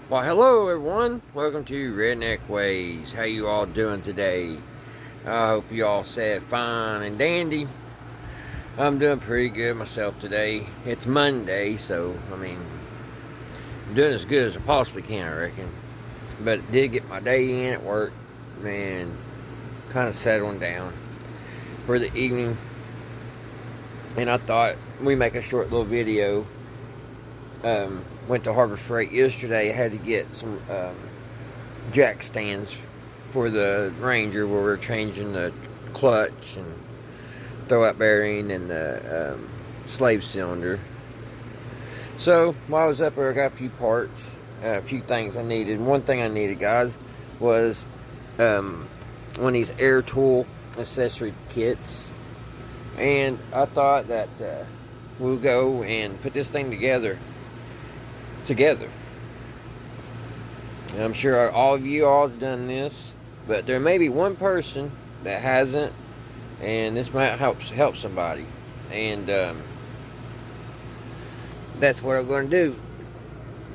Well, hello everyone. Welcome to Redneck Ways. How you all doing today? I hope you all said fine and dandy. I'm doing pretty good myself today. It's Monday, so I'm doing as good as I possibly can, I reckon. But did get my day in at work, and kind of settling down for the evening. And I thought we make a short little video. Went to Harbor Freight yesterday. I had to get some jack stands for the Ranger where we're changing the clutch and throwout bearing and the slave cylinder. So while I was up there, I got a few parts, a few things I needed. One thing I needed, guys, was one of these air tool accessory kits. And I thought that we'll go and put this thing together. And I'm sure all of you all have done this, but there may be one person that hasn't, and this might help somebody. And that's what I'm going to do.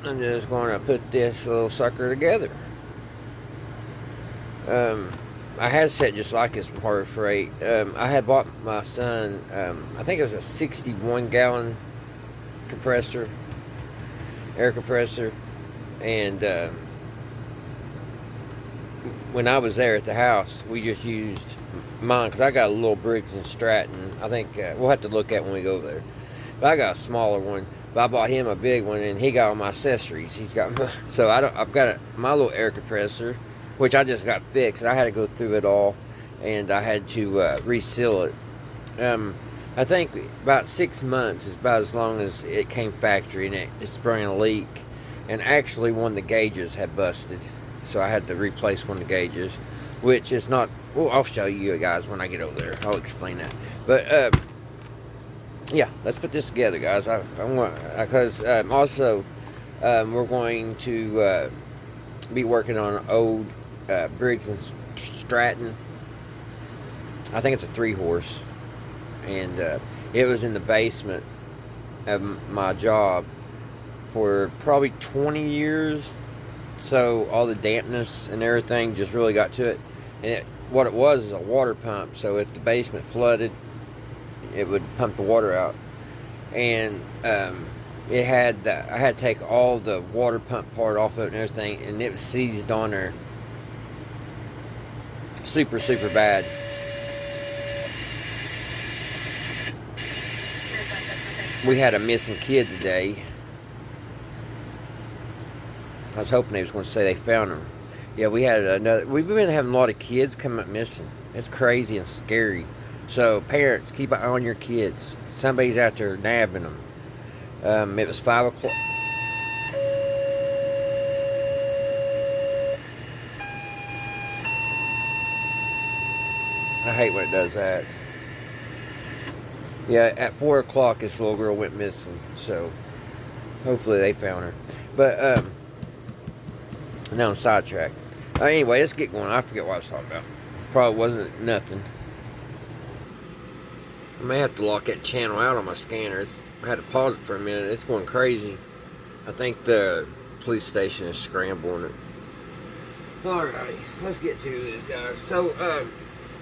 I'm just going to put this little sucker together. I had set just like this from Harbor Freight. I had bought my son, I think it was a 61-gallon compressor, air compressor, and when I was there at the house, we just used mine because I got a little Briggs and Stratton. I think we'll have to look at when we go over there. But I got a smaller one. But I bought him a big one, and he got all my accessories. He's got so I've got my little air compressor, which I just got fixed. I had to go through it all, and I had to reseal it. I think about 6 months is about as long as it came factory, and it sprung a leak. And actually, one of the gauges had busted, so I had to replace one of the gauges, which is not. Well, I'll show you guys when I get over there. I'll explain that. But yeah, let's put this together, guys. I want because also we're going to be working on an old Briggs and Stratton. I think it's a 3-horse. And it was in the basement of my job for probably 20 years. So all the dampness and everything just really got to it. And what it was is a water pump. So if the basement flooded, it would pump the water out. And it had I had to take all the water pump part off of it and everything, and it was seized on there super bad. We had a missing kid today. I was hoping they was going to say they found him. Yeah, we had another. We've been having a lot of kids come up missing. It's crazy and scary. So parents, keep an eye on your kids. Somebody's out there nabbing them. It was 5 o'clock. I hate when it does that. Yeah, at 4 o'clock this little girl went missing, so hopefully they found her. But now I'm sidetracked. Anyway, let's get going. I forget what I was talking about. Probably wasn't nothing. I may have to lock that channel out on my scanner. I had to pause it for a minute. It's going crazy. I think the police station is scrambling it. Alrighty, let's get to this, guys. So,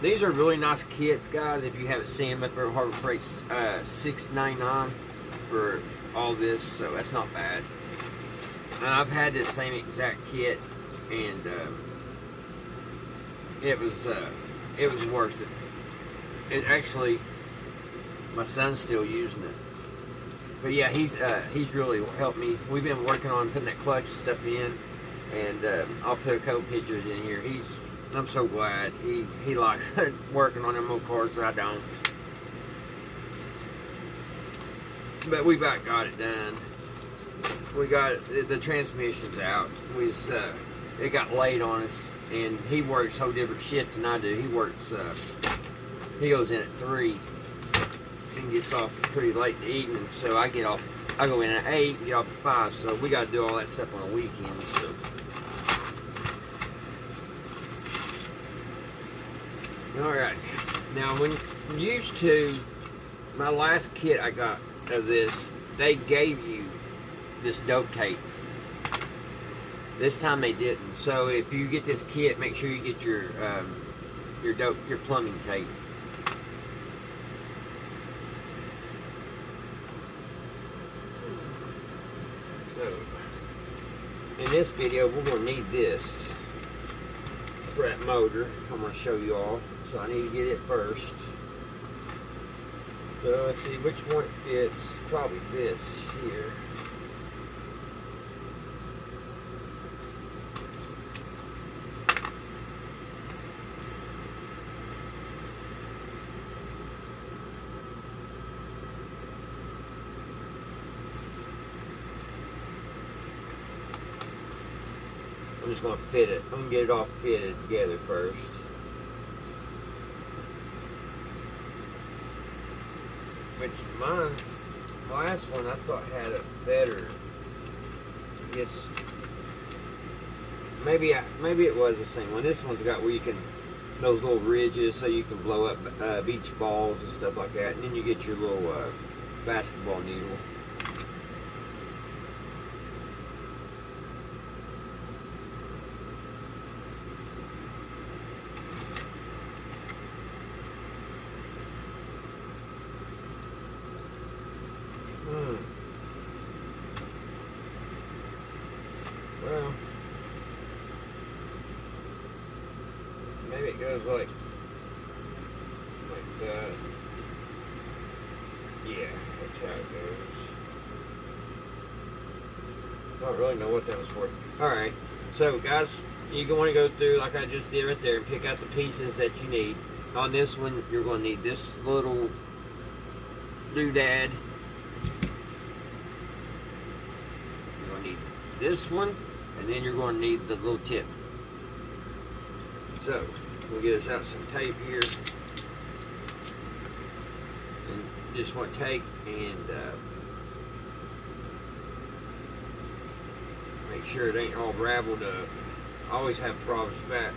these are really nice kits, guys. If you haven't seen them up there at Harbor Freight, $6.99 for all this, so that's not bad. And I've had this same exact kit, and it was worth it. It actually, my son's still using it. But yeah, he's really helped me. We've been working on putting that clutch stuff in, and I'll put a couple pictures in here. I'm so glad he likes working on them old cars that I don't. But we about got it done. We got the transmission's out. It got late on us, and he works a whole different shift than I do. He goes in at 3 and gets off pretty late in the evening. So I go in at 8 and get off at 5. So we got to do all that stuff on the weekends. So. Alright, now when used to, my last kit I got of this, they gave you this dope tape. This time they didn't. So if you get this kit, make sure you get your plumbing tape. So in this video, we're going to need this for that motor. I'm going to show you all. So I need to get it first. So let's see which one it fits. Probably this here. I'm just going to fit it. I'm going to get it all fitted together first. Which mine, the last one I thought had a better, I guess, maybe it was the same one. This one's got where you can, those little ridges so you can blow up beach balls and stuff like that. And then you get your little basketball needle. Well, maybe it goes like that. Yeah, that's how it goes. I don't really know what that was for. Alright, so guys, you're going to go through like I just did right there and pick out the pieces that you need. On this one, you're going to need this little doodad. You're going to need this one, and then you're going to need the little tip. So, we'll get us out some tape here. And just want to take and make sure it ain't all raveled up. I always have problems with that.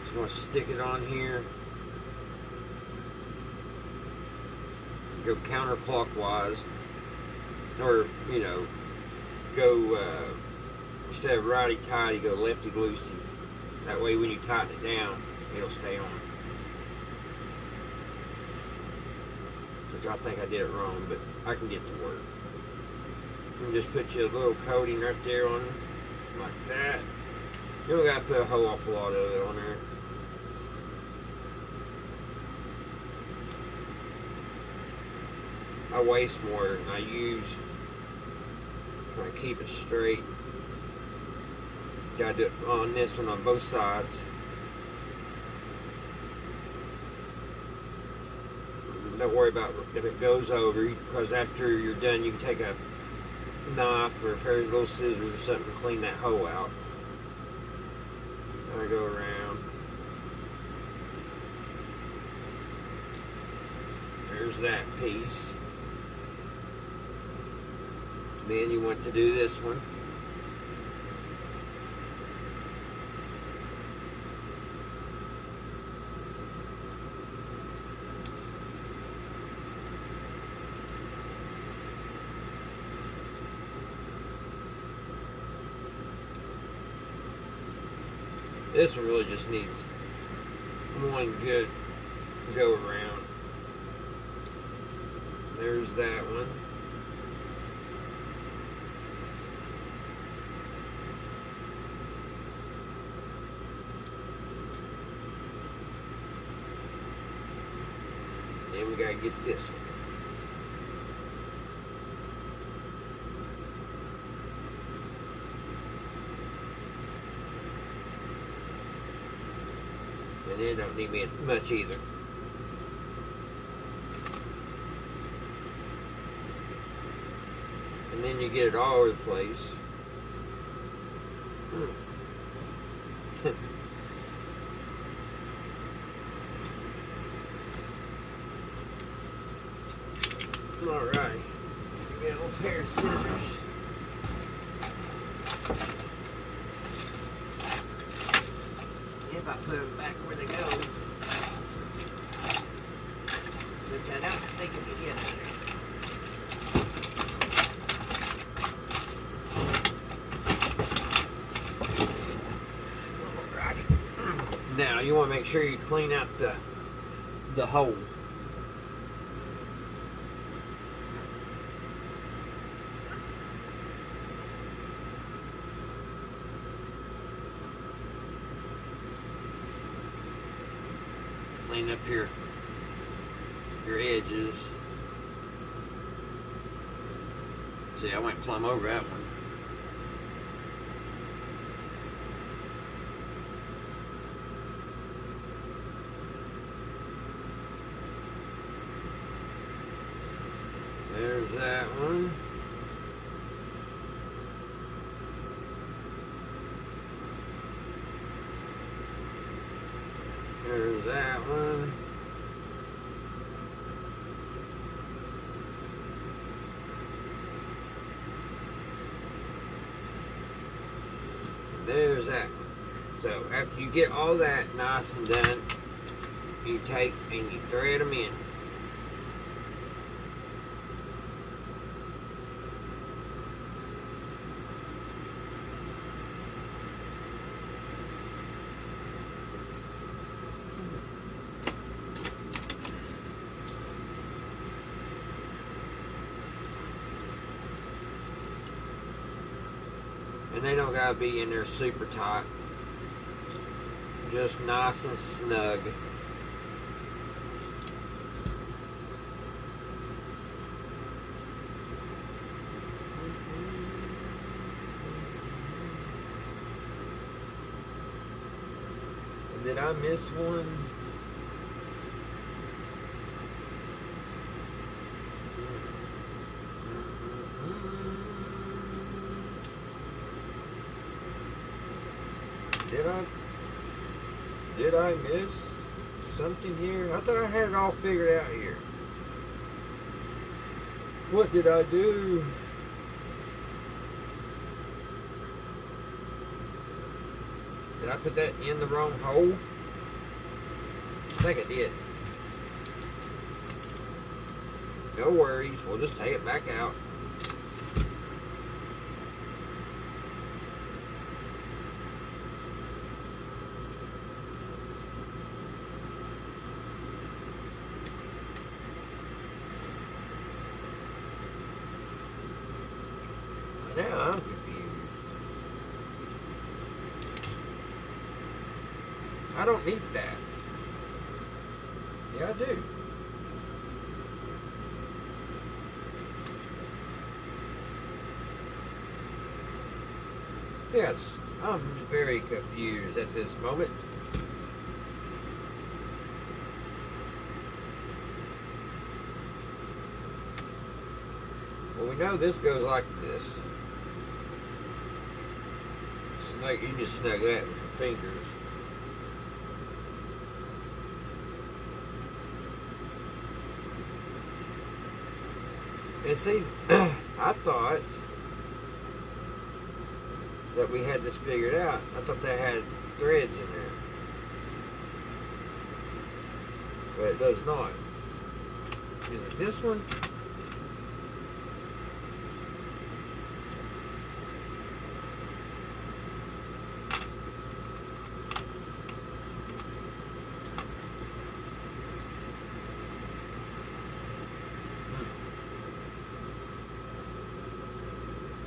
Just going to stick it on here. Go counterclockwise, or you know, go instead of righty tighty, go lefty loosey. That way, when you tighten it down, it'll stay on. Which I think I did it wrong, but I can get to work. And just put you a little coating right there on, like that. You don't got to put a whole awful lot of it on there. I waste more than I use. Try to keep it straight. Gotta do it on this one on both sides. Don't worry about if it goes over, because after you're done, you can take a knife or a pair of little scissors or something to clean that hole out. And I go around. There's that piece. Then you want to do this one. This one really just needs one good go around. There's that one. Then we gotta get this one. And it don't need me much either. And then you get it all over the place. Alright, get a little pair of scissors. If I put them back where they go. Now you want to make sure you clean out the hole. Clean up your edges. See, I went plumb over that one. There's that one. There's that one. There's that one. So after you get all that nice and done, you take and you thread them in. And they don't gotta be in there super tight. Just nice and snug. Did I miss one? Did I miss something here? I thought I had it all figured out here. What did I do? Did I put that in the wrong hole? I think I did. No worries, we'll just take it back out. Now I'm confused. I don't need that. Yeah, I do. Yes, I'm very confused at this moment. Well, we know this goes like this. Snug, you can just snug that with your fingers. And see, I thought that we had this figured out. I thought they had threads in there. But it does not. Is it this one?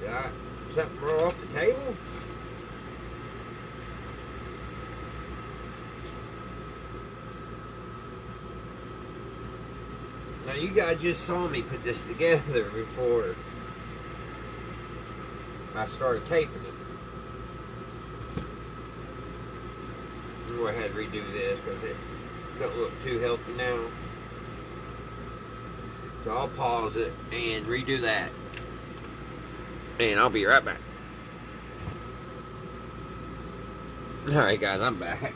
Got something roll off the table? Now you guys just saw me put this together before I started taping it. I'm going to go ahead and redo this because it don't look too healthy now. So I'll pause it and redo that. And I'll be right back. Alright guys, I'm back.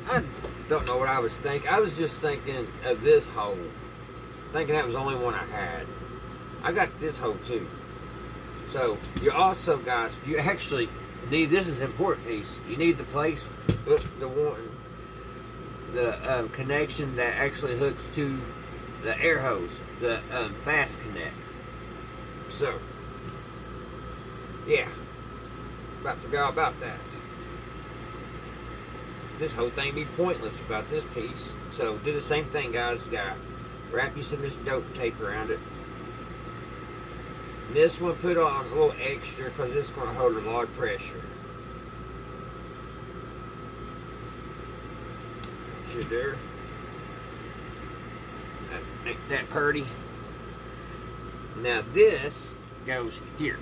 I don't know what I was thinking. I was just thinking of this hole. Thinking that was the only one I had. I got this hole too. So, you also guys, you actually need, this is an important piece. You need the place, the one, the connection that actually hooks to the air hose, the fast connect. So, yeah, about to forgot about that. this whole thing be pointless without this piece. So do the same thing, guys. You gotta wrap you some of this dope tape around it. And this one put on a little extra because it's going to hold a lot of pressure. Should there. Ain't that pretty? Now this goes here.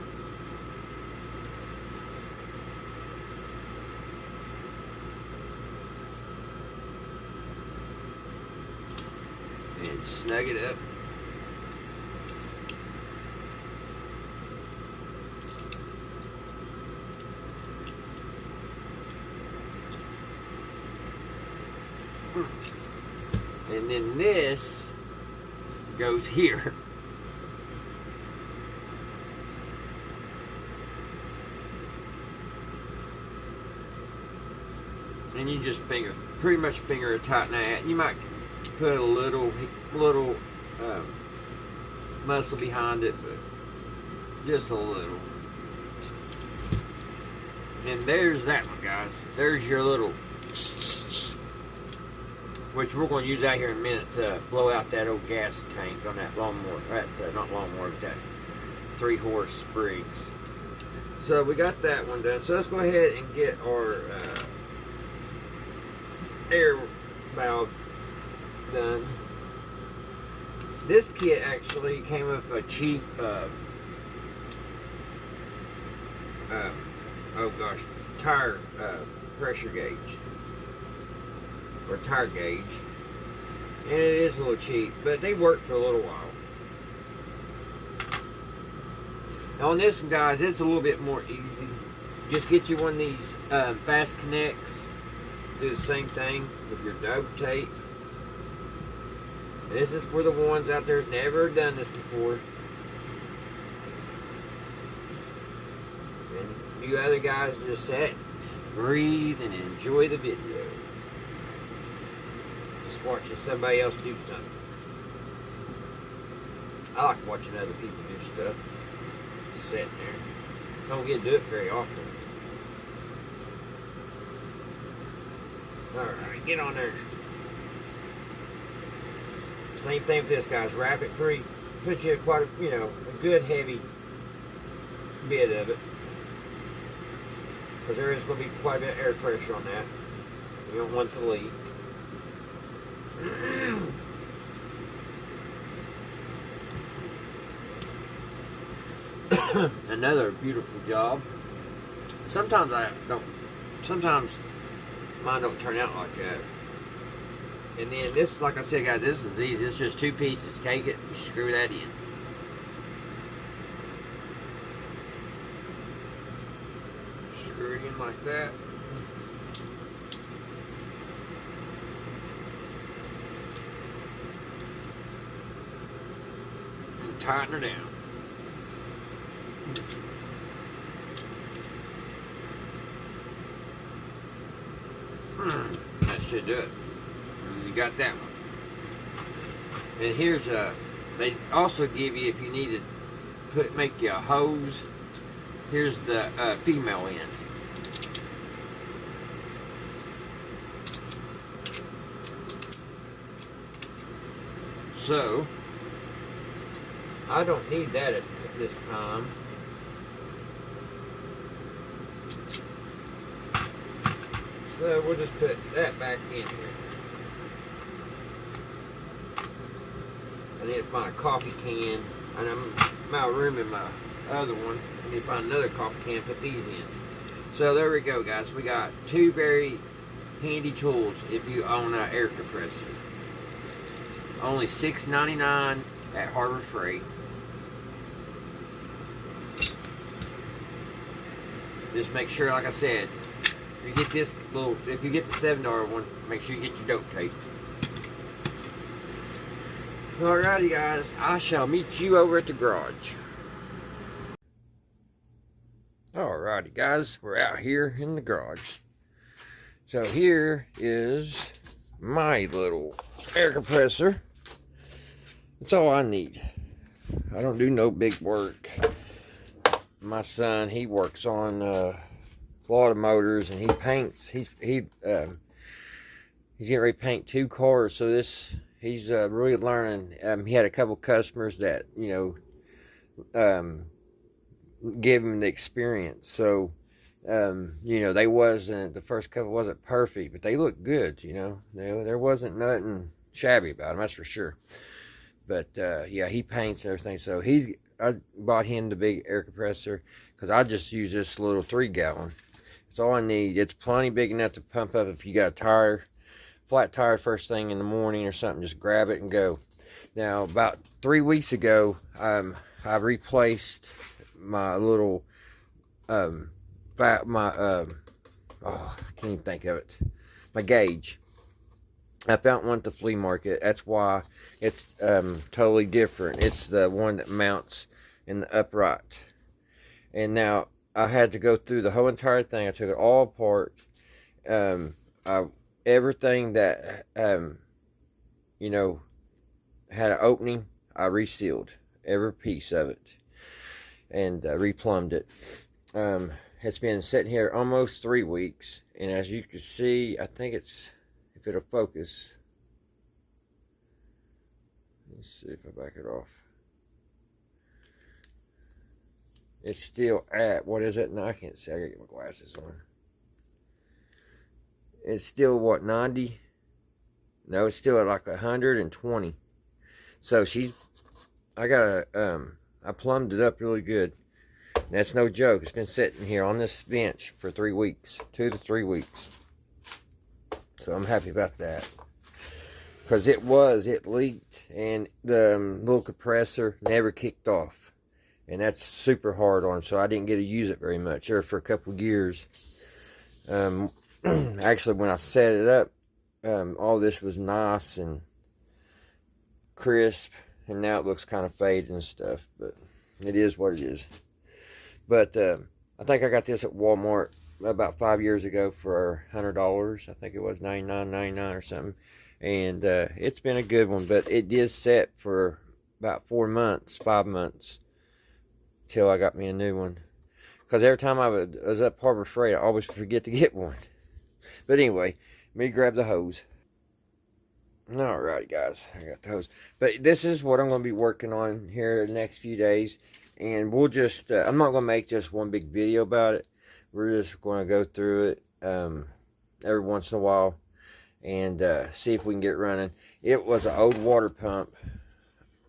And snug it up. And then this goes here. And you just pretty much finger it tight that. You might put a little muscle behind it, but just a little. And there's that one, guys. There's your little, which we're going to use out here in a minute to blow out that old gas tank on that lawnmower. Not lawnmower, but that 3-horse Briggs. So we got that one done. So let's go ahead and get our air valve done. This kit actually came with a cheap, tire pressure gauge. Or tire gauge. And it is a little cheap, but they work for a little while. Now on this one, guys, it's a little bit more easy. Just get you one of these fast connects. Do the same thing with your dope tape. And this is for the ones out there who's never done this before. And you other guys just sit, breathe, and enjoy the video. Just watching somebody else do something. I like watching other people do stuff. Just sitting there. Don't get to do it very often. Alright, get on there. Same thing with this, guys. Wrap it pretty, put you quite a, a good heavy bit of it. Because there is going to be quite a bit of air pressure on that. You don't want it to leak. Another beautiful job. Sometimes mine don't turn out like that. And then this, like I said, guys, this is easy. It's just 2 pieces. Take it, you screw that in. Screw it in like that. And tighten her down. That should do it. And you got that one. And here's they also give you, if you need to make you a hose, here's the female end. So I don't need that at this time. So we'll just put that back in here. I need to find a coffee can. And I'm my room in my other one. I need to find another coffee can and put these in. So there we go, guys. We got 2 very handy tools if you own an air compressor. Only $6.99 at Harbor Freight. Just make sure, like I said, if you get this little, if you get the $7 one, make sure you get your dope tape. Alrighty, guys, I shall meet you over at the garage. Alrighty, guys, we're out here in the garage. So here is my little air compressor. That's all I need. I don't do no big work. My son, he works on a lot of motors, and he paints. He he's getting ready to paint 2 cars. So he's really learning. He had a couple customers that give him the experience. So they wasn't, the first couple wasn't perfect, but they looked good. There wasn't nothing shabby about them, that's for sure. But yeah, he paints and everything. So I bought him the big air compressor because I just use this little 3-gallon. It's all I need. It's plenty big enough to pump up if you got a flat tire first thing in the morning or something. Just grab it and go. Now, about 3 weeks ago, I replaced my little I can't even think of it. My gauge. I found one at the flea market. That's why it's totally different. It's the one that mounts in the upright. And now I had to go through the whole entire thing. I took it all apart. Everything that had an opening, I resealed every piece of it and replumbed it. It's been sitting here almost 3 weeks, and as you can see, I think it's, if it'll focus, let's see if I back it off. It's still at, what is it? No, I can't see. I gotta get my glasses on. It's still what, 90? No, it's still at like 120. So I plumbed it up really good. And that's no joke. It's been sitting here on this bench for 3 weeks, 2 to 3 weeks. So I'm happy about that. Because it leaked, and the little compressor never kicked off. And that's super hard on, so I didn't get to use it very much, or for a couple of years. Actually, when I set it up, all this was nice and crisp, and now it looks kind of faded and stuff, but it is what it is. But I think I got this at Walmart about 5 years ago for $100. I think it was $99.99 or something. And it's been a good one, but it did set for about 4 months, 5 months, till I got me a new one. Because every time I was up Harbor Freight, I always forget to get one. But anyway, let me grab the hose. Alrighty, guys, I got the hose. But this is what I'm going to be working on here the next few days. And we'll just, I'm not going to make just one big video about it. We're just going to go through it every once in a while and see if we can get it running. It was an old water pump,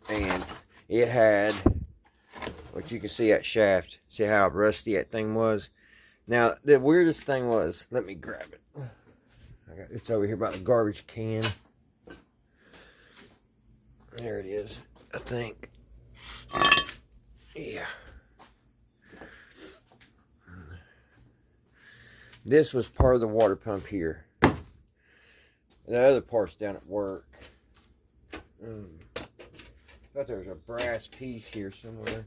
and it had, what you can see, that shaft. See how rusty that thing was? Now, the weirdest thing was, let me grab it. It's over here by the garbage can. There it is, I think. Yeah. This was part of the water pump here. The other part's down at work. Thought there was a brass piece here somewhere.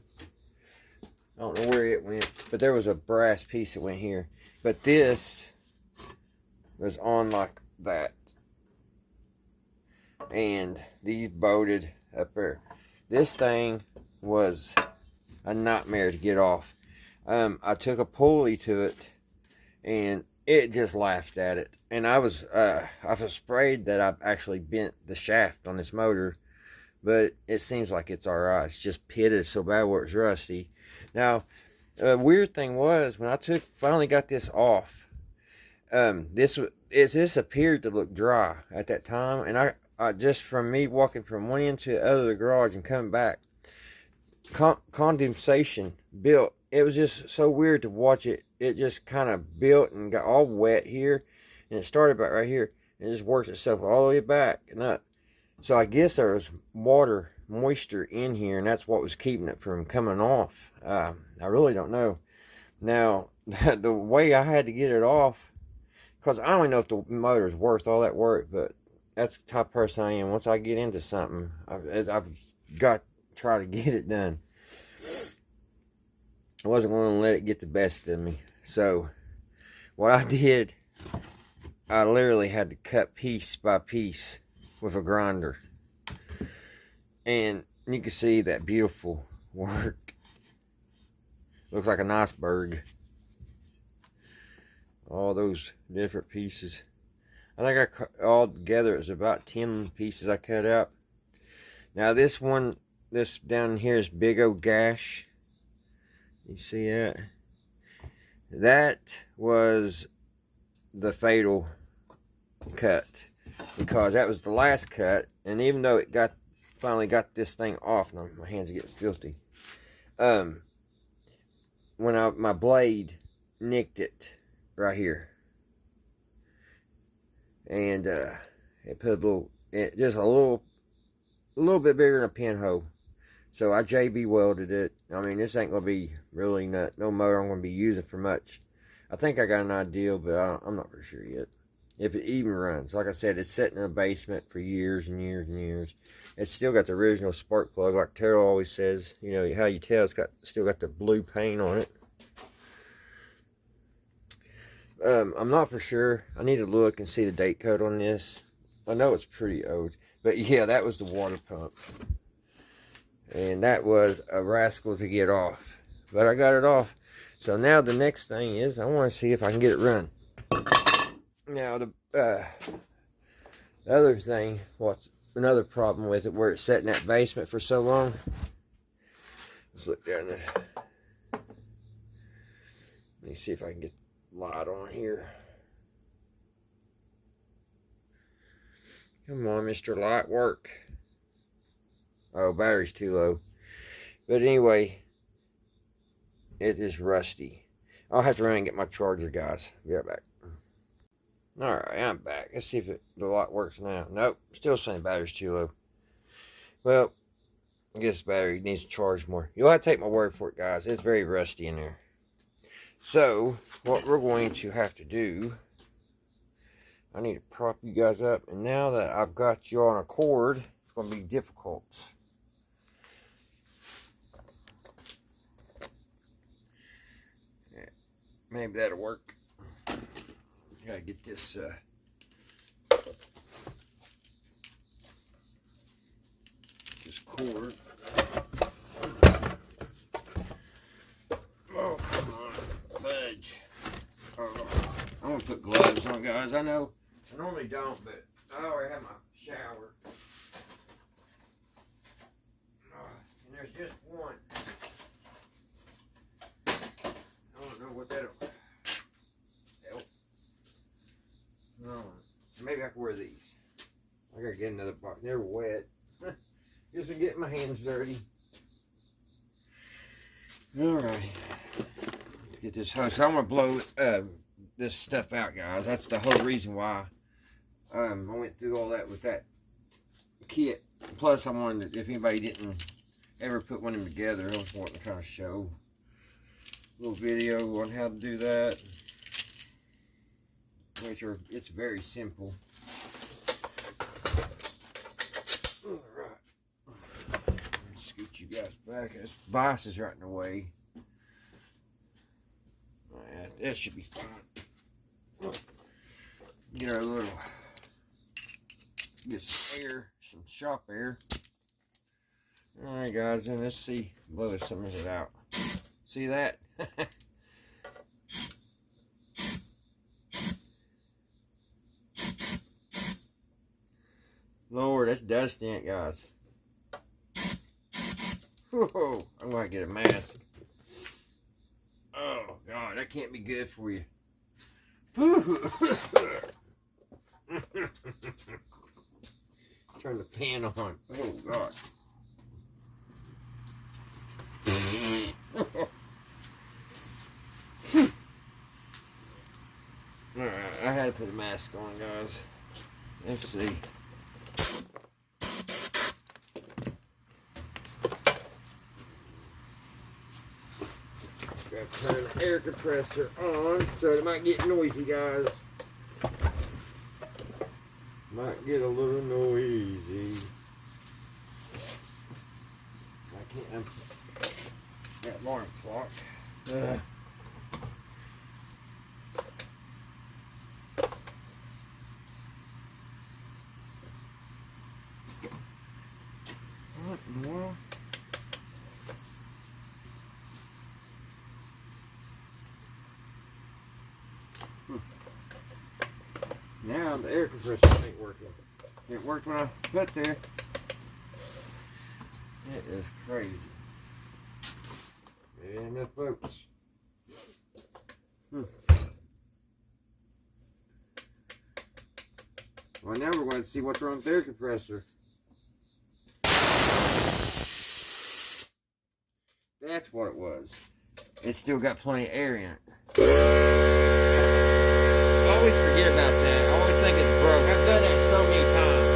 I don't know where it went, but there was a brass piece that went here. But this was on like that. And these bolted up there. This thing was a nightmare to get off. I took a pulley to it, and it just laughed at it. And I was afraid that I've actually bent the shaft on this motor, but it seems like it's alright. It's just pitted so bad where it's rusty. Now, the weird thing was, when I finally got this off, this appeared to look dry at that time, and I just from me walking from one end to the other of the garage and coming back, condensation built. It was just so weird to watch it. It just kind of built and got all wet here, and it started about right here, and it just worked itself all the way back and up. So I guess there was moisture in here, and that's what was keeping it from coming off. I really don't know. Now, the way I had to get it off, because I don't know if the motor's worth all that work, but that's the type of person I am. Once I get into something, I've got to try to get it done. I wasn't going to let it get the best of me. So, what I did, I literally had to cut piece by piece with a grinder. And you can see that beautiful work. Looks like an iceberg. All those different pieces. think all together it was about 10 pieces I cut out. Now this one, this down here is big old gash. You see that? That was the fatal cut, because that was the last cut, and even though it finally got this thing off, now my hands are getting filthy. When my blade nicked it right here, and it put just a little bit bigger than a pinhole. So I JB welded it. I mean, this ain't gonna be really no motor I'm gonna be using for much. I think I got an idea, but I'm not for sure yet if it even runs. Like I said, it's sitting in a basement for years and years and years. It's still got the original spark plug, like Terrell always says. You know how you tell it's still got the blue paint on it. I'm not for sure. I need to look and see the date code on this. I know it's pretty old, but yeah, that was the water pump, and that was a rascal to get off, but I got it off. So now the next thing is I want to see if I can get it run. Now the other thing, what's another problem with it, where it's sat in that basement for so long. Let's look down there. Let me see if I can get light on here. Come on, Mr. Light, work. Oh, battery's too low. But anyway, it is rusty. I'll have to run and get my charger, guys. Be right back. Alright, I'm back. Let's see if the light works now. Nope, still saying battery's too low. Well, I guess the battery needs to charge more. You'll have to take my word for it, guys. It's very rusty in there. So, what we're going to have to do, I need to prop you guys up. And now that I've got you on a cord, it's going to be difficult. Yeah, maybe that'll work. Gotta get this cord. Oh, come on, budge. Oh, I'm gonna put gloves on, guys. I know I normally don't, but I already have my shower. And there's just one. I don't know what that'll help. No, maybe I can wear these. I gotta get another box. They're wet. Just to get my hands dirty. Alright. Let's get this hose. So I'm gonna blow this stuff out, guys. That's the whole reason why I went through all that with that kit. Plus, I wanted to, if anybody didn't ever put one of them together, I was wanting to kind of show a little video on how to do that. Make sure it's very simple. Alright. Scoot you guys back. This box is right in the way. Alright, that should be fine. Get our little, get some air, some shop air. Alright guys, then let's see, blow some of it out. See that? Lord, that's dust in it, guys. Whoa, I'm going to get a mask. Oh, God, that can't be good for you. Turn the pan on. Oh, God. Alright, I had to put a mask on, guys. Let's see. Got to turn the air compressor on, so it might get noisy, guys. Might get a little noisy. I can't. That alarm clock. What in the world? Now the air compressor ain't working. It worked when I put there. It is crazy. And the folks. Well, now we're going to see what's wrong with the air compressor. That's what it was. It's still got plenty of air in it. I always forget about that. I always think it's broke. I've done that so many times.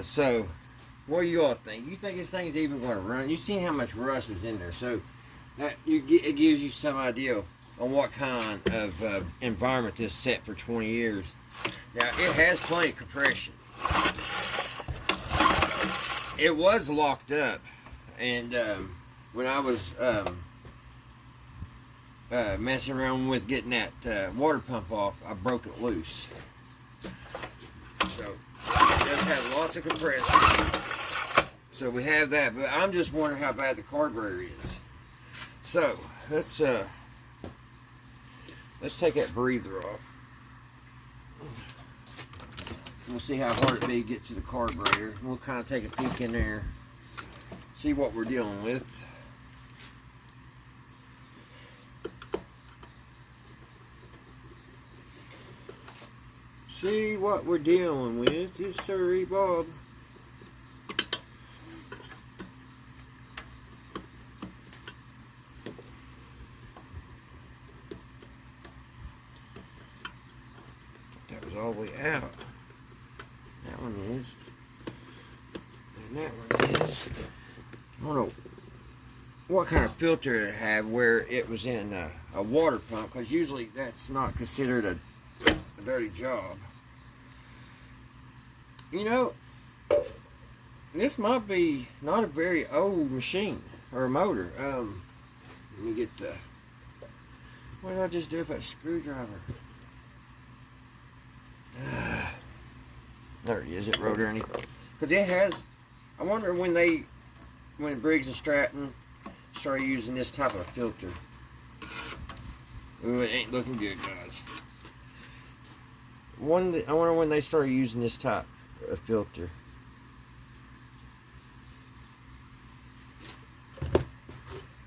So, what do you all think? You think this thing's even going to run? You've seen how much rust was in there, so that it gives you some idea on what kind of environment this set for 20 years. Now, it has plenty of compression. It was locked up, and when I was messing around with getting that water pump off, I broke it loose. So, it does have lots of compression. So we have that, but I'm just wondering how bad the carburetor is. So, let's take that breather off. We'll see how hard it be to get to the carburetor. We'll kind of take a peek in there, see what we're dealing with. See what we're dealing with. Yes, sir, Bob. That was all the way out. That one is. And that one is. I don't know what kind of filter it had where it was in a water pump, because usually that's not considered a dirty job. You know, this might be not a very old machine or motor. Let me get the. What did I just do with that screwdriver? There it is. It wrote or anything. Because it has. I wonder when Briggs and Stratton started using this type of filter. Ooh, it ain't looking good, guys. I wonder when they started using this type of filter.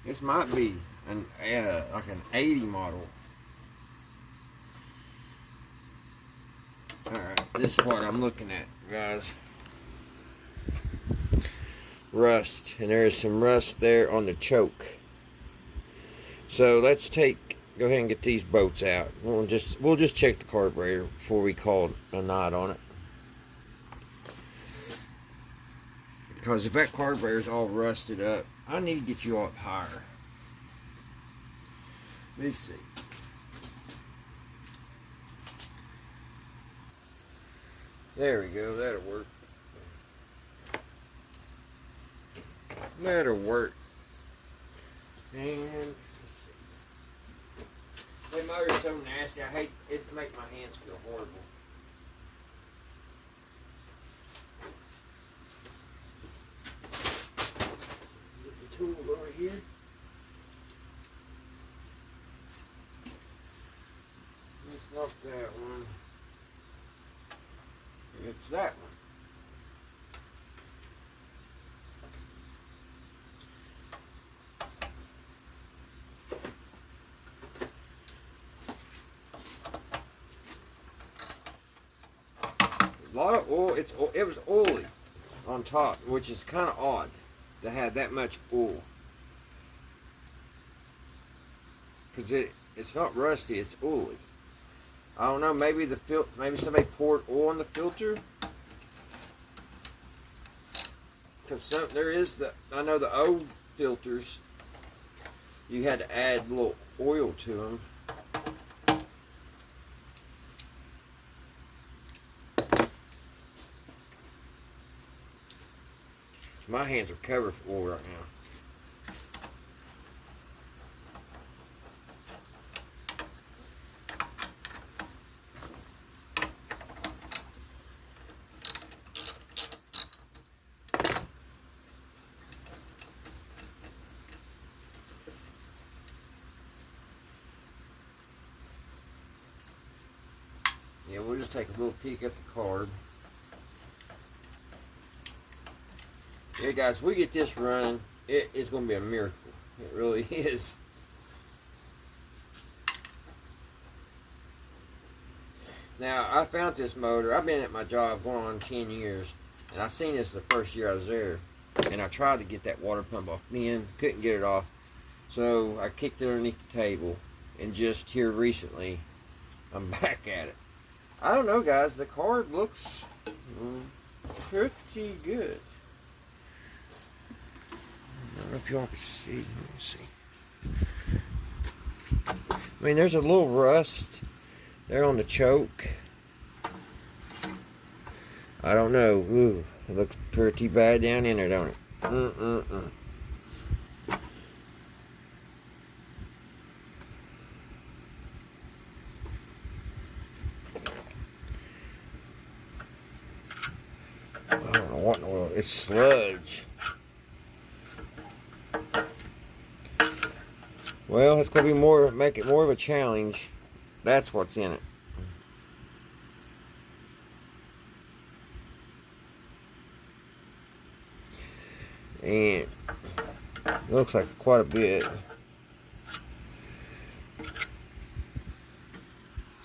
This might be like an 80 model. Alright, this is what I'm looking at, guys. Rust, and there is some rust there on the choke. So let's go ahead and get these bolts out. We'll just check the carburetor before we call a knot on it. Because if that carburetor's all rusted up, I need to get you up higher. Let me see. There we go. That'll work. That'll work. And let's see. That motor's so nasty. I hate it to make my hands feel horrible. Get the tool over here. It's not that one. It's that one. A lot of oil. It was oily on top, which is kind of odd to have that much oil. Because it's not rusty, it's oily. I don't know, maybe maybe somebody poured oil in the filter. Because I know the old filters, you had to add a little oil to them. My hands are covered with oil right now. Yeah, we'll just take a little peek at the card. Yeah, guys, we get this running, it is going to be a miracle. It really is. Now, I found this motor. I've been at my job going on 10 years, and I seen this the first year I was there, and I tried to get that water pump off then, couldn't get it off, so I kicked it underneath the table, and just here recently, I'm back at it. I don't know, guys, the card looks pretty good. I don't know if y'all can see. Let me see. I mean, there's a little rust there on the choke. I don't know. Ooh, it looks pretty bad down in there, don't it? I don't know what in the world. It's sludge. Well, it's going to be make it more of a challenge. That's what's in it. And it looks like quite a bit.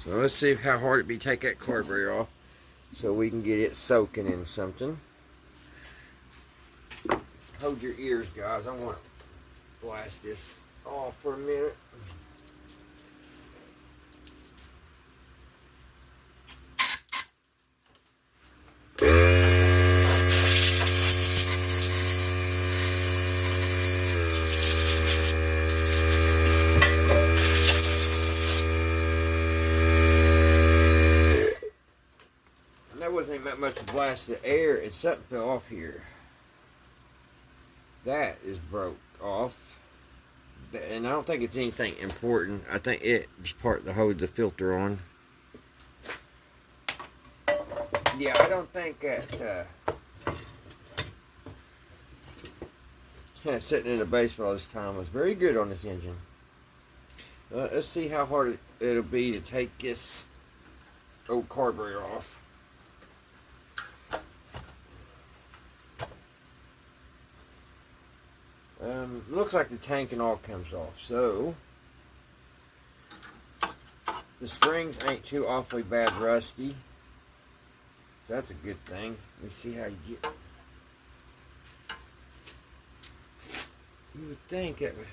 So let's see how hard it'd be to take that carburetor off so we can get it soaking in something. Hold your ears, guys. I want to blast this off for a minute. And that wasn't even that much to blast the air, and something fell off here. That is broke off. And I don't think it's anything important. I think it's part to hold the filter on. Yeah, I don't think that sitting in the basement all this time was very good on this engine. Let's see how hard it'll be to take this old carburetor off. Looks like the tank and all comes off, so the springs ain't too awfully bad rusty, so that's a good thing. Let me see how you get. You would think it would.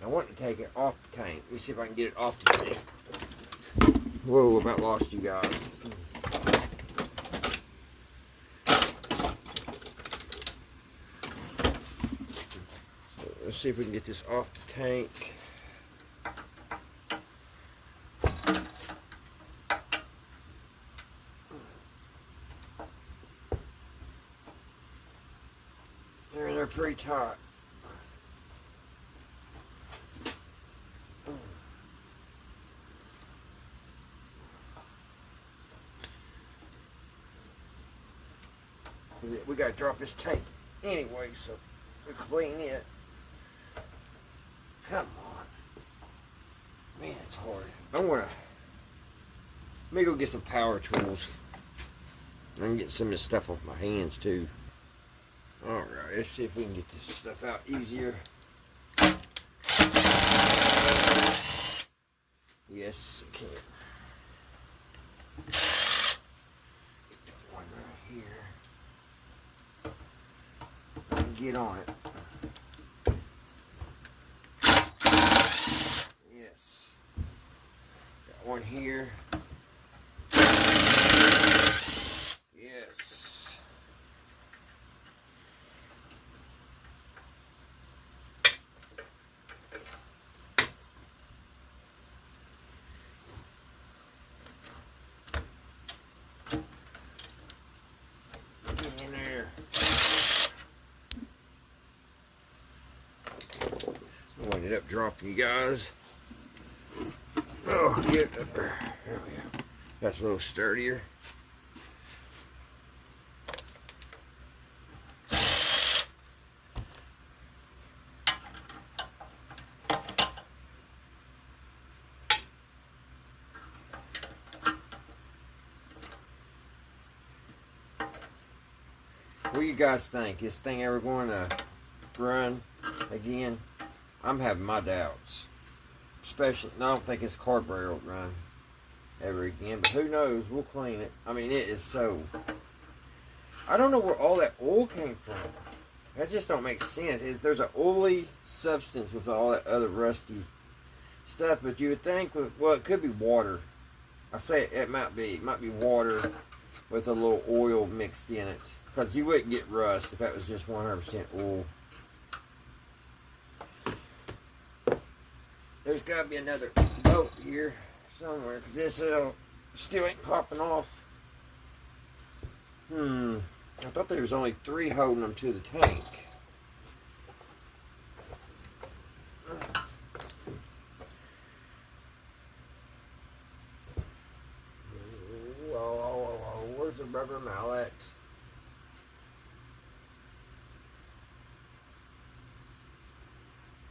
I want to take it off the tank. Let me see if I can get it off the tank. Whoa, about lost you guys. Let's see if we can get this off the tank. They're pretty tight. We gotta drop this tank anyway, so we clean it. Come on. Man, it's hard. Let me go get some power tools. I can get some of this stuff off my hands too. Alright, let's see if we can get this stuff out easier. Yes, I can. Get that one right here. Get on it. Yes. Got one here. Yes. Get in there. I ended up dropping you guys. Oh, get up there. There we go. That's a little sturdier. What do you guys think? Is this thing ever going to run again? I'm having my doubts. Especially, I don't think this carburetor will run ever again. But who knows? We'll clean it. I mean, it is so... I don't know where all that oil came from. That just don't make sense. There's an oily substance with all that other rusty stuff. But you would think, well, it could be water. I say it might be. It might be water with a little oil mixed in it. Because you wouldn't get rust if that was just 100% oil. There's got to be another bolt here somewhere, because this still ain't popping off. I thought there was only 3 holding them to the tank. Where's the rubber mallet?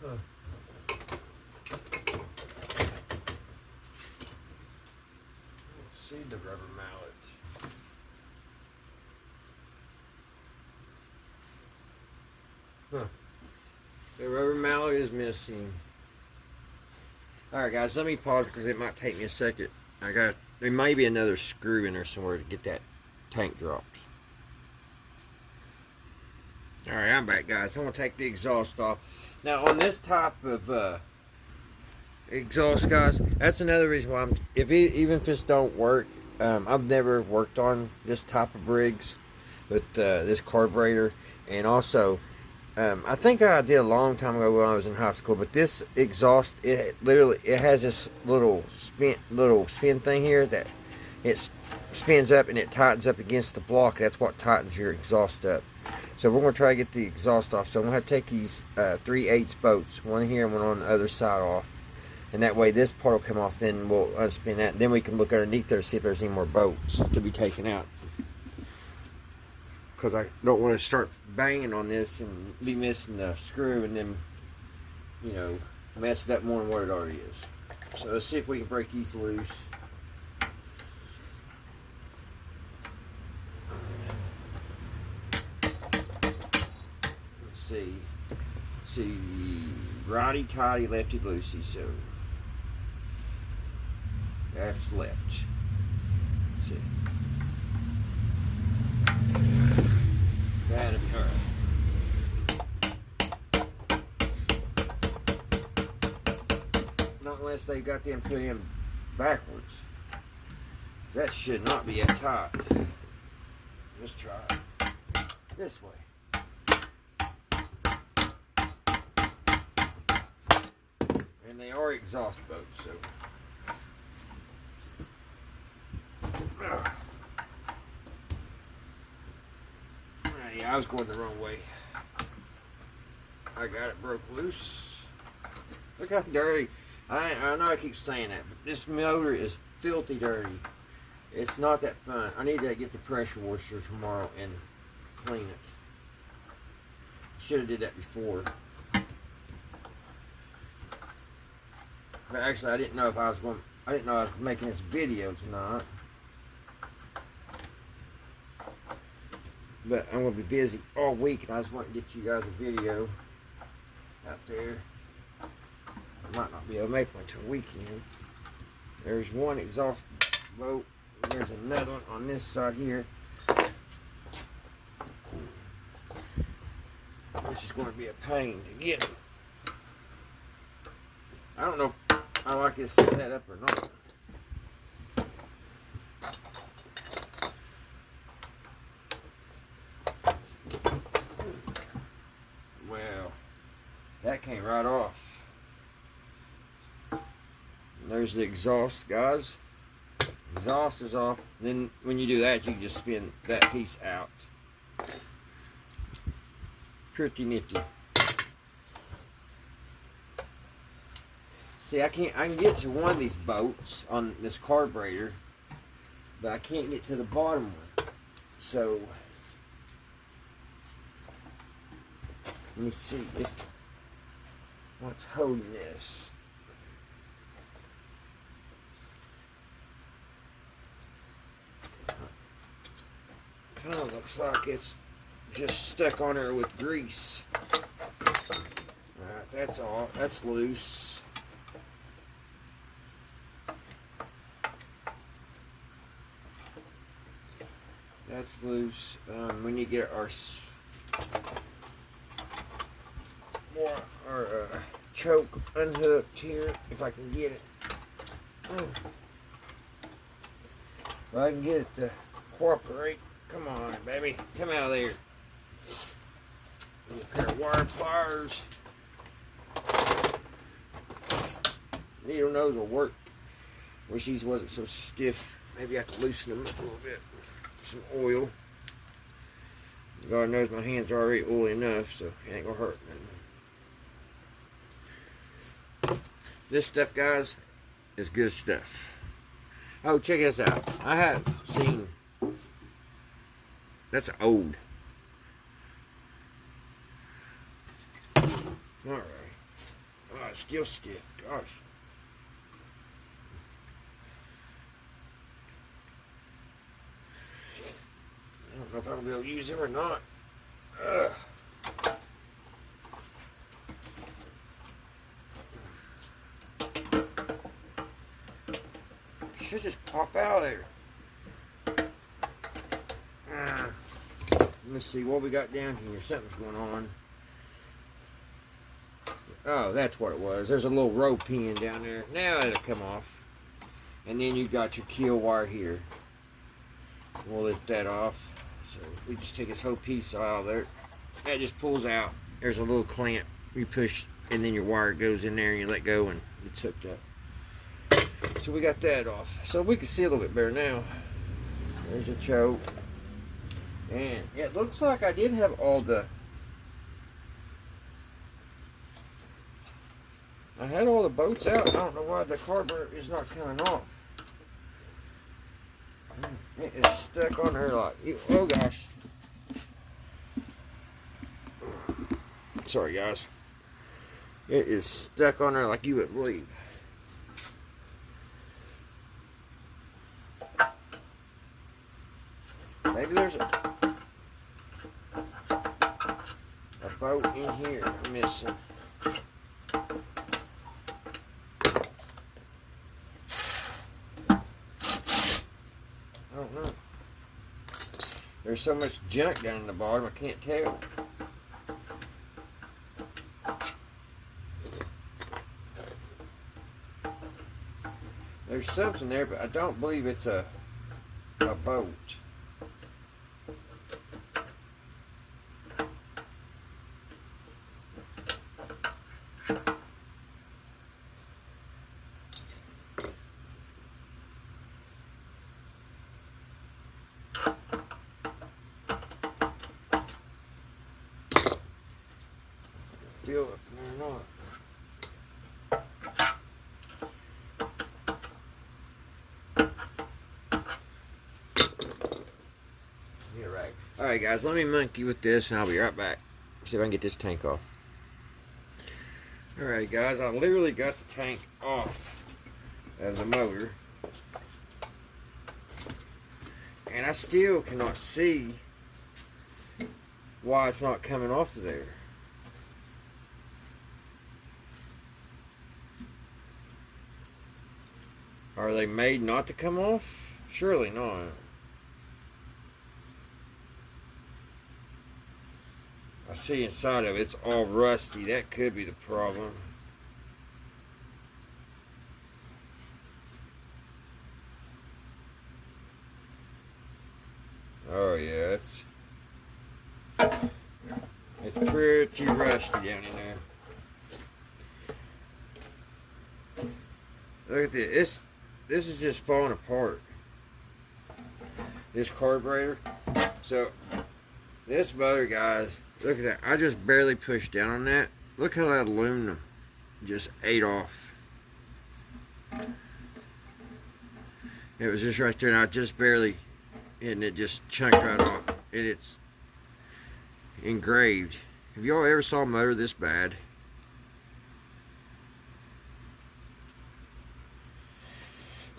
Huh. See the rubber mallet. Huh. The rubber mallet is missing. Alright guys, let me pause because it might take me a second. There may be another screw in there somewhere to get that tank dropped. Alright, I'm back guys. I'm going to take the exhaust off. Now on this type of exhaust, guys, that's another reason why even if this don't work, I've never worked on this type of Briggs with this carburetor. And also I think I did a long time ago when I was in high school, but this exhaust, it has this little spin thing here that it spins up and it tightens up against the block. That's what tightens your exhaust up. So we're going to try to get the exhaust off. So I'm going to have to take these 3/8 bolts, one here and one on the other side off. And that way this part will come off, then we'll unspin that. And then we can look underneath there to see if there's any more bolts to be taken out. Because I don't want to start banging on this and be missing the screw and then, you know, mess it up more than what it already is. So let's see if we can break these loose. See, righty tighty, lefty loosey. So that's left. Let's see, that'll be alright. Not unless they've got them put in backwards. That should not be that tight. Let's try it this way. And they are exhaust boats, so. Yeah, I was going the wrong way. I got it broke loose. Look how dirty. I know I keep saying that, but this motor is filthy dirty. It's not that fun. I need to get the pressure washer tomorrow and clean it. Should have did that before. But actually, I didn't know if I was going. I didn't know I was making this video tonight. But I'm going to be busy all week, and I just want to get you guys a video out there. I might not be able to make one until weekend. There's one exhaust boat. And there's another one on this side here. Which is going to be a pain to get. I don't know if I like this setup or not. Well, that came right off. And there's the exhaust, guys. Exhaust is off. Then when you do that, you just spin that piece out. Pretty nifty. See, I can get to one of these boats on this carburetor, but I can't get to the bottom one. So let me see what's holding this. Kind of looks like it's just stuck on there with grease. Alright, that's all. That's loose. That's loose. We need to get our choke unhooked here, if I can get it. If I can get it to cooperate. Come on, baby. Come out of there. Need a pair of wire pliers. Needle nose will work. Wish these wasn't so stiff. Maybe I have to loosen them up a little bit. Some oil. God knows my hands are already oily enough, so it ain't gonna hurt nothing. This stuff, guys, is good stuff. Oh, check this out. I have seen. That's old. Alright. Oh, it's still stiff. Gosh. I don't know if I'm going to be able to use him or not. Ugh. Should just pop out of there. Let's see what we got down here. Something's going on. Oh, that's what it was. There's a little rope pin down there. Now it'll come off. And then you got your keel wire here. We'll lift that off. So we just take this whole piece out of there. That just pulls out. There's a little clamp. You push, and then your wire goes in there, and you let go, and it's hooked up. So we got that off. So we can see a little bit better now. There's your choke. And it looks like I did have all the... I had all the bolts out. I don't know why the carburetor is not coming off. It is stuck on there like... Oh gosh. Sorry guys. It is stuck on there like you would believe. Maybe there's a boat in here I'm missing. I don't know. There's so much junk down in the bottom I can't tell. There's something there, but I don't believe it's a a boat. Feel it, no, not. Yeah, right. All right, guys, let me monkey with this, and I'll be right back. See if I can get this tank off. All right, guys, I literally got the tank off of the motor, and I still cannot see why it's not coming off of there. Are they made not to come off? Surely not. I see inside of it, it's all rusty. That could be the problem. Oh yeah, it's pretty rusty down in there. Look at this. This is just falling apart. This carburetor. So this motor, guys, look at that. I just barely pushed down on that. Look how that aluminum just ate off. It was just right there, and I just barely, and it just chunked right off. And it's engraved. Have y'all ever saw a motor this bad?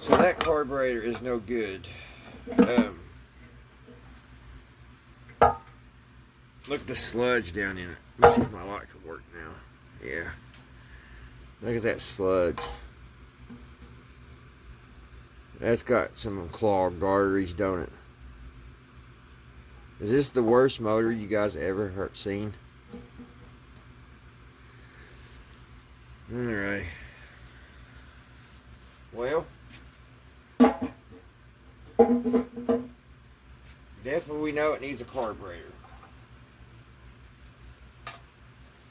So that carburetor is no good. Look at the sludge down in it. Let me see if my light could work now. Yeah. Look at that sludge. That's got some clogged arteries, don't it? Is this the worst motor you guys ever seen? Alright. Well, definitely we know it needs a carburetor.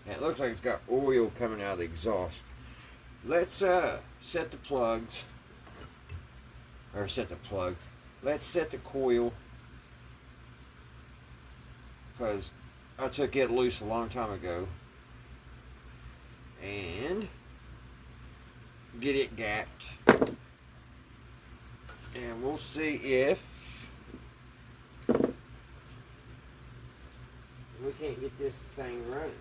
And it looks like it's got oil coming out of the exhaust. Let's set the plugs. Or set the plugs. Let's set the coil. Because I took it loose a long time ago. And get it gapped. And we'll see if we can't get this thing running.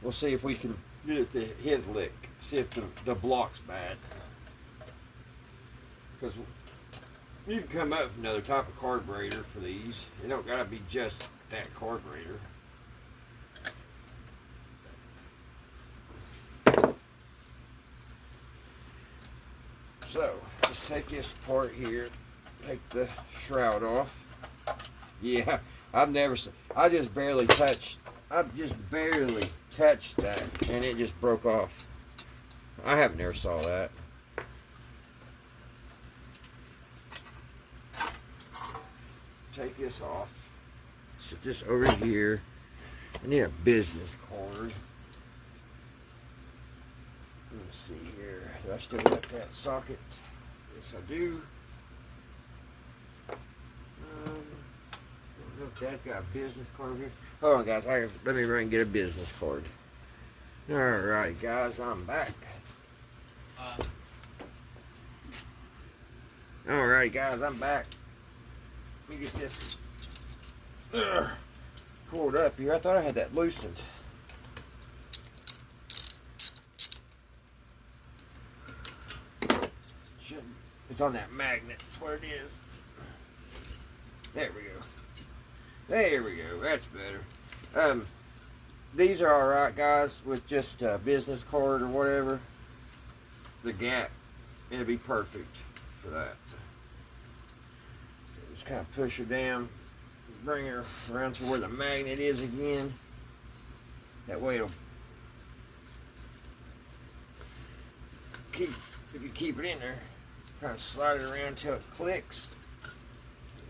We'll see if we can get it to hit lick. See if the block's bad. Because you can come up with another type of carburetor for these. It don't gotta be just that carburetor. So, let's take this part here, take the shroud off. Yeah, I just barely touched that, and it just broke off. I haven't never saw that. Take this off. Set this over here. I need a business card. Let's see here. Do I still got that socket? Yes, I do. I don't know if that's got a business card here. Hold on, guys. Let me run and get a business card. Alright, guys. I'm back. Alright, guys. I'm back. Let me get this pulled up here. I thought I had that loosened. It's on that magnet. That's what it is. There we go. There we go. That's better. These are alright, guys, with just a business card or whatever. The gap, it'll be perfect for that. So just kind of push her down, bring her around to where the magnet is again. That way it'll keep if you keep it in there, kind of slide it around until it clicks.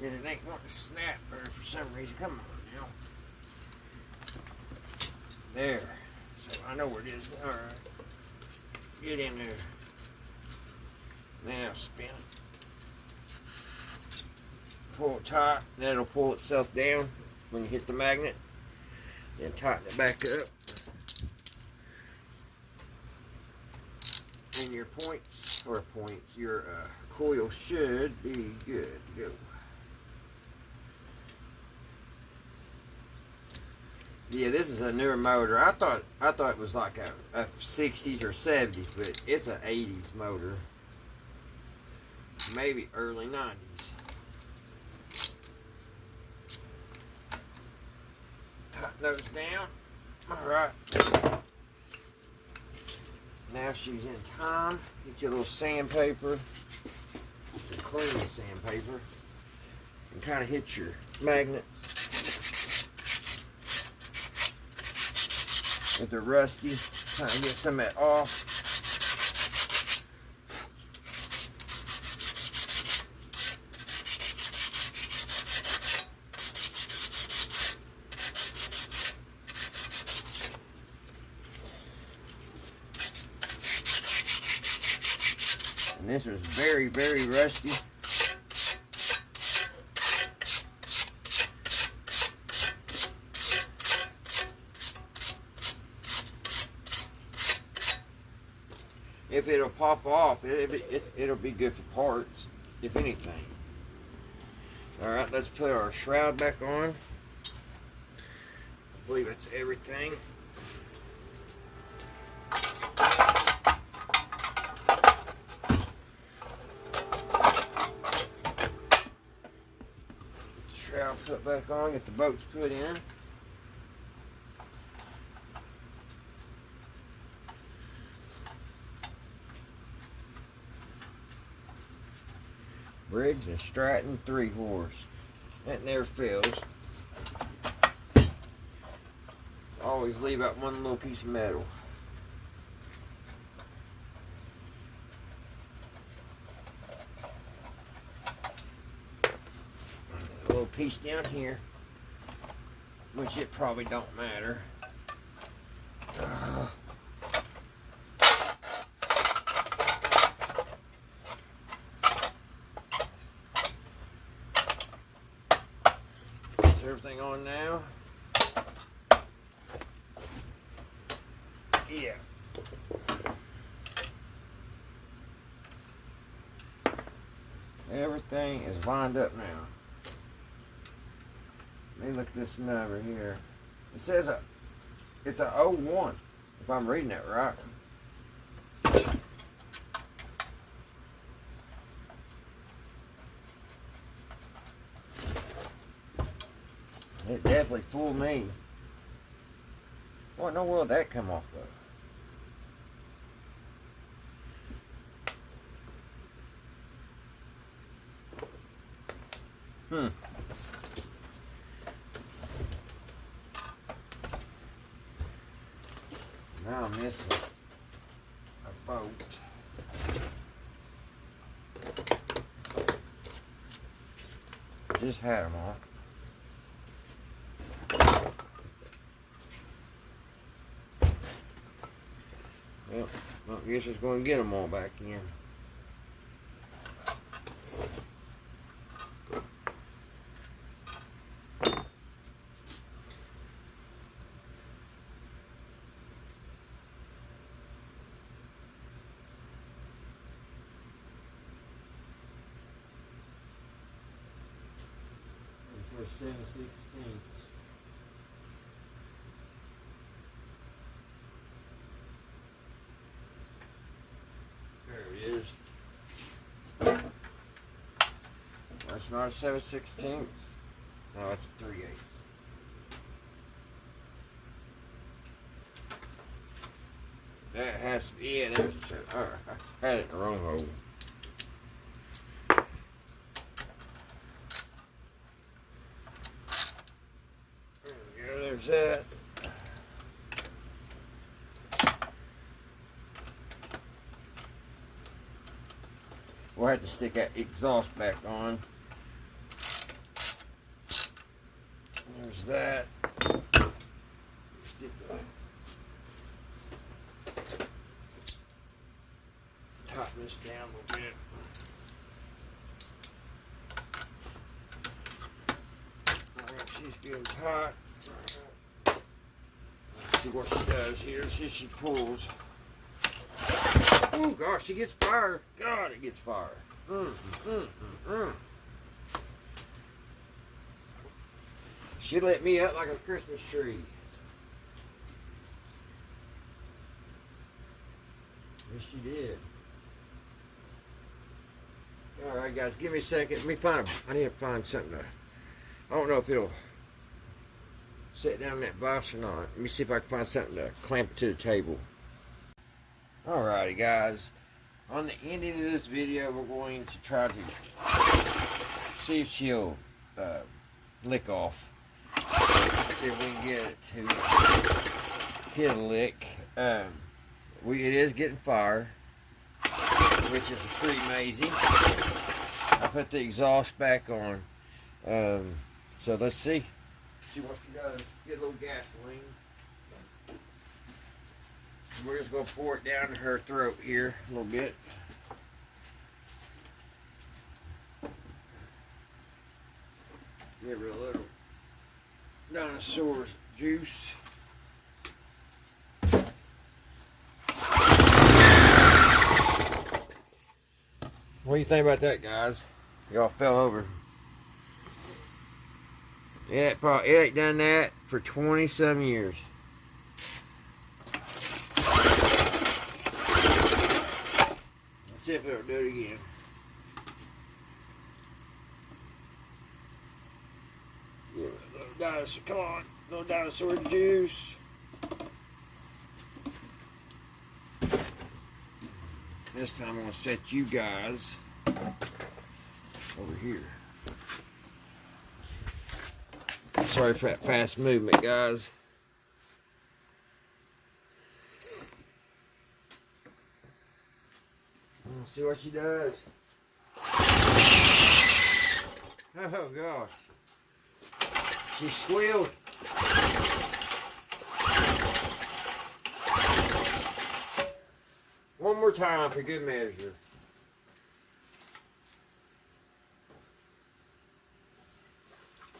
And it ain't wanting to snap for some reason. Come on now. There. So I know where it is. Alright. Get in there. Now spin it. Pull it tight. Then it'll pull itself down when you hit the magnet. Then tighten it back up. And your your coil should be good to go. Yeah, this is a newer motor. I thought it was like a 60s or 70s, but it's an 80s motor. Maybe early 90s. Tighten those down. Alright. Now she's in time. Get your little sandpaper. Some clean sandpaper. And kind of hit your magnets. If they're rusty, kind of get some of that off. And this was very, very rusty. If it'll pop off, it'll be good for parts, if anything. Alright, let's put our shroud back on. I believe that's everything. Shroud put back on, get the bolts put in. Briggs and Stratton 3-horse. That never fails. Always leave out one little piece of metal. A little piece down here, which it probably don't matter. Everything on now? Yeah. Everything is lined up now. Let me look at this number here. It says it's a 01, if I'm reading that right. It definitely fooled me. What in the world did that come off of? Now I'm missing a bolt. Just had them on. Well, I guess it's going to get them all back in. For 7/16. That's not a 7/16. No, that's a 3/8. That has to be, yeah, there's a 7. Alright, I had it in the wrong hole. There we go, there's that. We'll have to stick that exhaust back on. There's that. Let's get the tighten this down a little bit. Alright, she's getting tight. Let's see what she does here. See if she pulls. Oh gosh, she gets fire. God, it gets fire. She lit me up like a Christmas tree. Yes, she did. Alright guys, give me a second. Let me find I need to find something to, I don't know if it'll sit down in that box or not. Let me see if I can find something to clamp it to the table. Alrighty guys, on the ending of this video we're going to try to see if she'll lick off. See if we can get it to hit a lick. It is getting fire, which is pretty amazing. I put the exhaust back on. So let's see what she does. Get a little gasoline. We're just going to pour it down her throat here a little bit. Give her a little dinosaur's juice. What do you think about that, guys? Y'all fell over. Yeah, it ain't done that for 20-some years. Let's see if it'll do it again. Yeah, little dinosaur, come on, little dinosaur juice. This time I'm going to set you guys over here. Sorry for that fast movement, guys. Let's see what she does. Oh gosh. She squealed. One more time for good measure.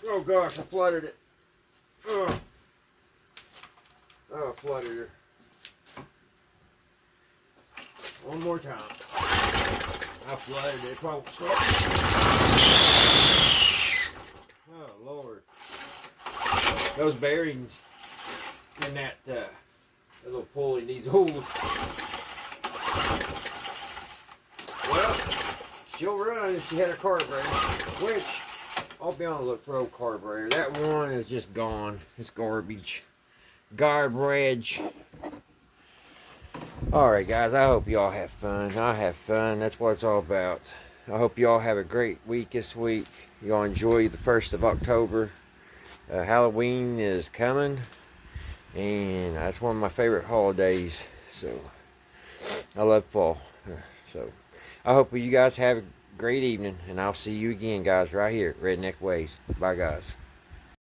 Oh gosh, I flooded it. Oh, I flooded her. One more time. I flooded it. It won't start. Oh Lord. Those bearings in that little pulley needs oiled. Well, she'll run if she had a carburetor, which I'll be on the look for old carburetor. That one is just gone. It's garbage. Garbage. Alright guys, I hope y'all have fun. I have fun. That's what it's all about. I hope y'all have a great week this week. Y'all enjoy the 1st of October. Halloween is coming. And that's one of my favorite holidays. So, I love fall. So, I hope you guys have a great evening. And I'll see you again, guys, right here at Redneck Ways. Bye, guys.